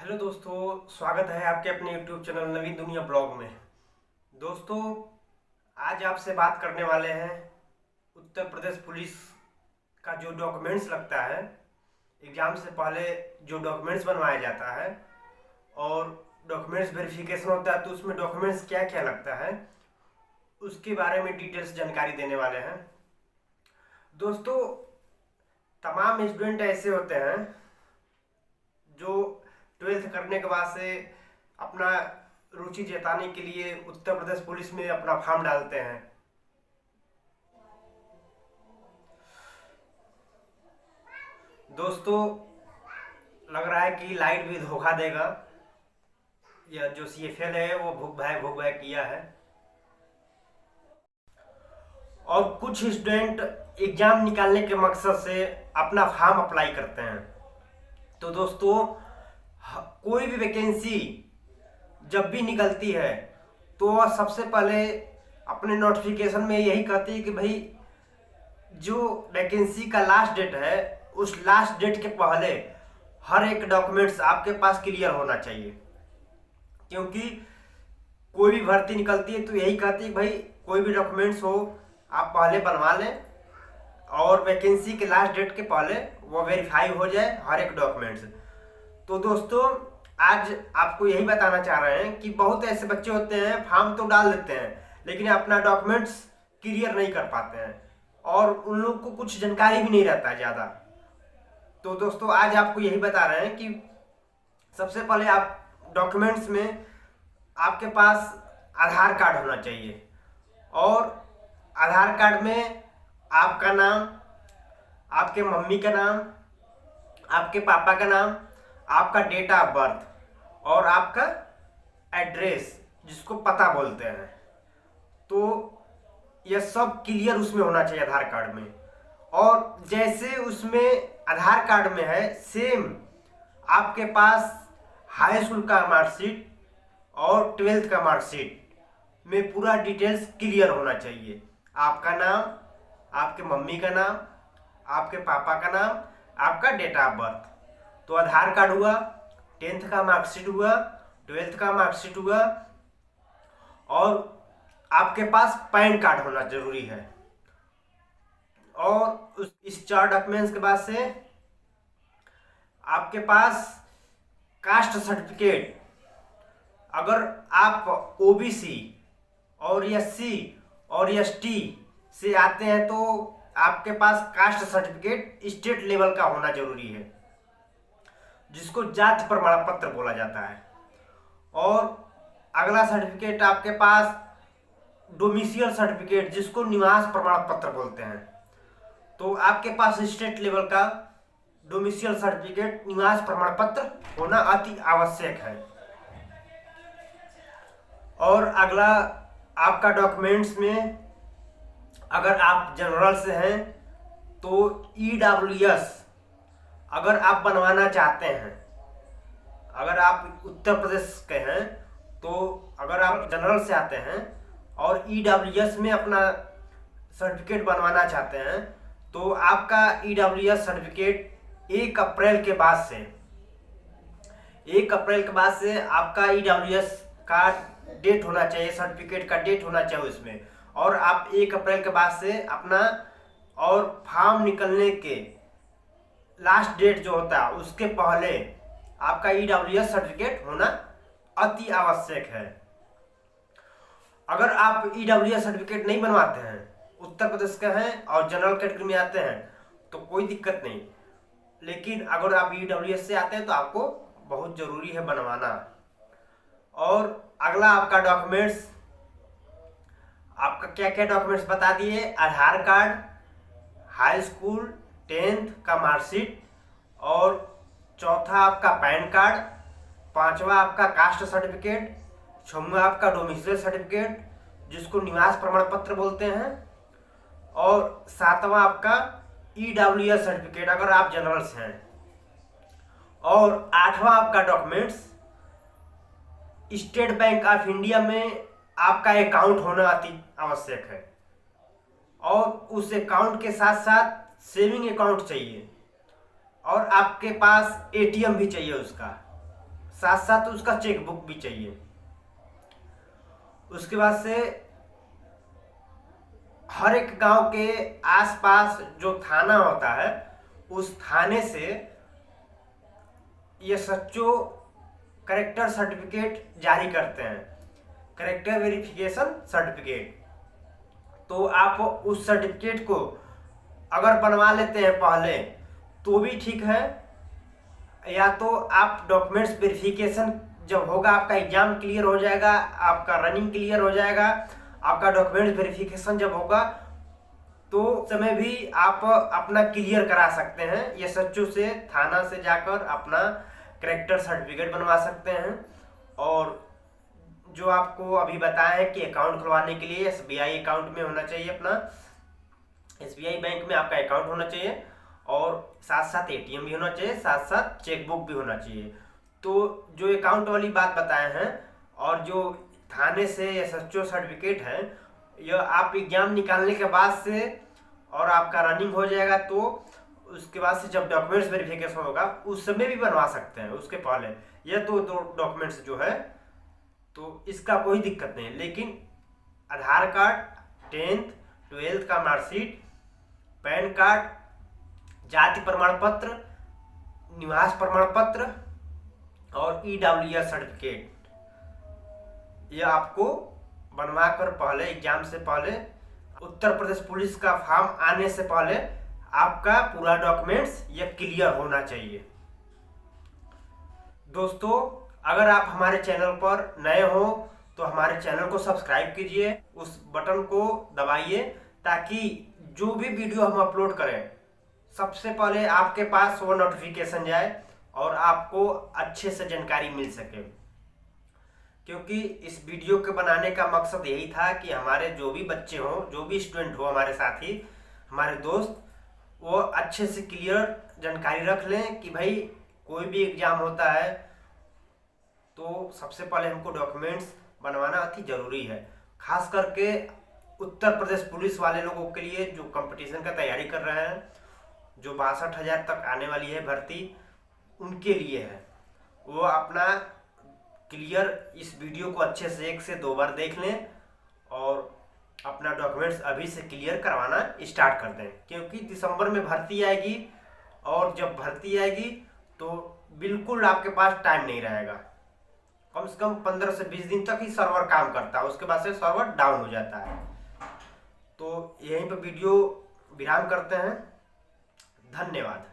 Hello दोस्तों, स्वागत है आपके अपने यूट्यूब चैनल नवीन दुनिया ब्लॉग में। दोस्तों, आज आपसे बात करने वाले हैं उत्तर प्रदेश पुलिस का जो डॉक्यूमेंट्स लगता है एग्ज़ाम से पहले, जो डॉक्यूमेंट्स बनवाया जाता है और डॉक्यूमेंट्स वेरिफिकेशन होता है, तो उसमें डॉक्यूमेंट्स क्या क्या लगता है उसके बारे में डिटेल्स जानकारी देने वाले हैं। दोस्तों, तमाम स्टूडेंट ऐसे होते हैं जो 12th करने के बाद से अपना रुचि जताने के लिए उत्तर प्रदेश पुलिस में अपना फॉर्म डालते हैं। दोस्तों, लग रहा है कि लाइट भी धोखा देगा। यह जो CFL है वो भूख भाई किया है और कुछ स्टूडेंट एग्जाम निकालने के मकसद से अपना फॉर्म अप्लाई करते हैं। तो दोस्तों, कोई भी वैकेंसी जब भी निकलती है तो वह सबसे पहले अपने नोटिफिकेशन में यही कहती है कि भाई जो वैकेंसी का लास्ट डेट है उस लास्ट डेट के पहले हर एक डॉक्यूमेंट्स आपके पास क्लियर होना चाहिए। क्योंकि कोई भी भर्ती निकलती है तो यही कहती है भाई कोई भी डॉक्यूमेंट्स हो आप पहले बनवा लें और वैकेंसी के लास्ट डेट के पहले वो वेरीफाई हो जाए हर एक डॉक्यूमेंट्स। तो दोस्तों, आज आपको यही बताना चाह रहे हैं कि बहुत ऐसे बच्चे होते हैं फॉर्म तो डाल देते हैं लेकिन अपना डॉक्यूमेंट्स क्लियर नहीं कर पाते हैं और उन लोग को कुछ जानकारी भी नहीं रहता है ज़्यादा। तो दोस्तों, आज आपको यही बता रहे हैं कि सबसे पहले आप डॉक्यूमेंट्स में आपके पास आधार कार्ड होना चाहिए और आधार कार्ड में आपका नाम, आपके मम्मी का नाम, आपके पापा का नाम, आपका डेट ऑफ बर्थ और आपका एड्रेस जिसको पता बोलते हैं, तो यह सब क्लियर उसमें होना चाहिए आधार कार्ड में। और जैसे उसमें आधार कार्ड में है सेम आपके पास हाई स्कूल का मार्कशीट और 12th का मार्कशीट में पूरा डिटेल्स क्लियर होना चाहिए। आपका नाम, आपके मम्मी का नाम, आपके पापा का नाम, आपका डेट ऑफ बर्थ। तो आधार कार्ड हुआ, 10th का मार्कशीट हुआ, 12th का मार्कशीट हुआ और आपके पास पैन कार्ड होना जरूरी है। और इस 4 डॉक्यूमेंट्स के बाद से आपके पास कास्ट सर्टिफिकेट, अगर आप OBC और SC और ST से आते हैं तो आपके पास कास्ट सर्टिफिकेट स्टेट लेवल का होना जरूरी है जिसको जाति प्रमाण पत्र बोला जाता है। और अगला सर्टिफिकेट आपके पास डोमिसियल सर्टिफिकेट जिसको निवास प्रमाण पत्र बोलते हैं। तो आपके पास स्टेट लेवल का डोमिसियल सर्टिफिकेट, निवास प्रमाण पत्र होना अति आवश्यक है। और अगला आपका डॉक्यूमेंट्स में अगर आप जनरल से हैं तो EWS अगर आप बनवाना चाहते हैं, अगर आप उत्तर प्रदेश के हैं तो अगर आप जनरल से आते हैं और EWS में अपना सर्टिफिकेट बनवाना चाहते हैं तो आपका EWS सर्टिफिकेट 1 अप्रैल के बाद से 1 अप्रैल के बाद से आपका EWS का डेट होना चाहिए, सर्टिफिकेट का डेट होना चाहिए उसमें। और आप 1 अप्रैल के बाद से अपना और फॉर्म निकलने के लास्ट डेट जो होता है उसके पहले आपका EWS सर्टिफिकेट होना अति आवश्यक है। अगर आप EWS सर्टिफिकेट नहीं बनवाते हैं, उत्तर प्रदेश के हैं और जनरल कैटेगरी में आते हैं तो कोई दिक्कत नहीं, लेकिन अगर आप EWS से आते हैं तो आपको बहुत ज़रूरी है बनवाना। और अगला आपका डॉक्यूमेंट्स, आपका क्या क्या डॉक्यूमेंट्स बता दिए, आधार कार्ड, हाई स्कूल 10th का मार्कशीट और चौथा आपका पैन कार्ड, पांचवा आपका कास्ट सर्टिफिकेट, छठवां आपका डोमिसाइल सर्टिफिकेट जिसको निवास प्रमाण पत्र बोलते हैं और सातवां आपका EWS सर्टिफिकेट अगर आप जनरल से हैं। और आठवां आपका documents, state bank of India में आपका अकाउंट होना अति आवश्यक है और उस अकाउंट के साथ साथ सेविंग अकाउंट चाहिए और आपके पास ATM भी चाहिए उसका साथ साथ उसका चेकबुक भी चाहिए। उसके बाद से हर एक गांव के आसपास जो थाना होता है उस थाने से ये सच्चो करेक्टर सर्टिफिकेट जारी करते हैं, करेक्टर वेरिफिकेशन सर्टिफिकेट। तो आप उस सर्टिफिकेट को अगर बनवा लेते हैं पहले तो भी ठीक है, या तो आप डॉक्यूमेंट्स वेरिफिकेशन जब होगा, आपका एग्जाम क्लियर हो जाएगा, आपका रनिंग क्लियर हो जाएगा, आपका डॉक्यूमेंट्स वेरिफिकेशन जब होगा तो समय भी आप अपना क्लियर करा सकते हैं। ये सच्चो से थाना से जाकर अपना करेक्टर सर्टिफिकेट बनवा सकते हैं। और जो आपको अभी बताया है कि अकाउंट खुलवाने के लिए एसबीआई अकाउंट में होना चाहिए, अपना एसबीआई बैंक में आपका अकाउंट होना चाहिए, और साथ साथ एटीएम भी होना चाहिए, साथ साथ चेकबुक भी होना चाहिए। तो जो अकाउंट वाली बात बताए हैं और जो थाने से एसएचओ सर्टिफिकेट है, यह आप एग्जाम निकालने के बाद से और आपका रनिंग हो जाएगा, तो उसके बाद से जब डॉक्यूमेंट्स वेरिफिकेशन होगा उस समय भी बनवा सकते हैं, उसके पहले। यह तो दो डॉक्यूमेंट्स जो है तो इसका कोई दिक्कत नहीं। लेकिन आधार कार्ड, 10th 12th का मार्कशीट, पैन कार्ड, जाति प्रमाण पत्र, निवास प्रमाण पत्र और ईडब्ल्यूएस सर्टिफिकेट, यह आपको बनवा कर पहले एग्जाम से पहले, उत्तर प्रदेश पुलिस का फॉर्म आने से पहले आपका पूरा डॉक्यूमेंट्स यह क्लियर होना चाहिए। दोस्तों, अगर आप हमारे चैनल पर नए हो तो हमारे चैनल को सब्सक्राइब कीजिए, उस बटन को दबाइए ताकि जो भी वीडियो हम अपलोड करें सबसे पहले आपके पास वो नोटिफिकेशन जाए और आपको अच्छे से जानकारी मिल सके। क्योंकि इस वीडियो के बनाने का मकसद यही था कि हमारे जो भी बच्चे हों, जो भी स्टूडेंट हो, हमारे साथी, हमारे दोस्त, वो अच्छे से क्लियर जानकारी रख लें कि भाई कोई भी एग्जाम होता है तो सबसे पहले हमको डॉक्यूमेंट्स बनवाना अति ज़रूरी है। खास करके उत्तर प्रदेश पुलिस वाले लोगों के लिए जो कंपटीशन का तैयारी कर रहे हैं, जो 62,000 तक आने वाली है भर्ती, उनके लिए है। वो अपना क्लियर इस वीडियो को अच्छे से 1 से 2 बार देख लें और अपना डॉक्यूमेंट्स अभी से क्लियर करवाना स्टार्ट कर दें। क्योंकि दिसंबर में भर्ती आएगी और जब भर्ती आएगी तो बिल्कुल आपके पास टाइम नहीं रहेगा। कम से कम 15 से 20 दिन तक ही सर्वर काम करता है, उसके बाद से सर्वर डाउन हो जाता है। तो यहीं पर वीडियो विराम करते हैं। धन्यवाद।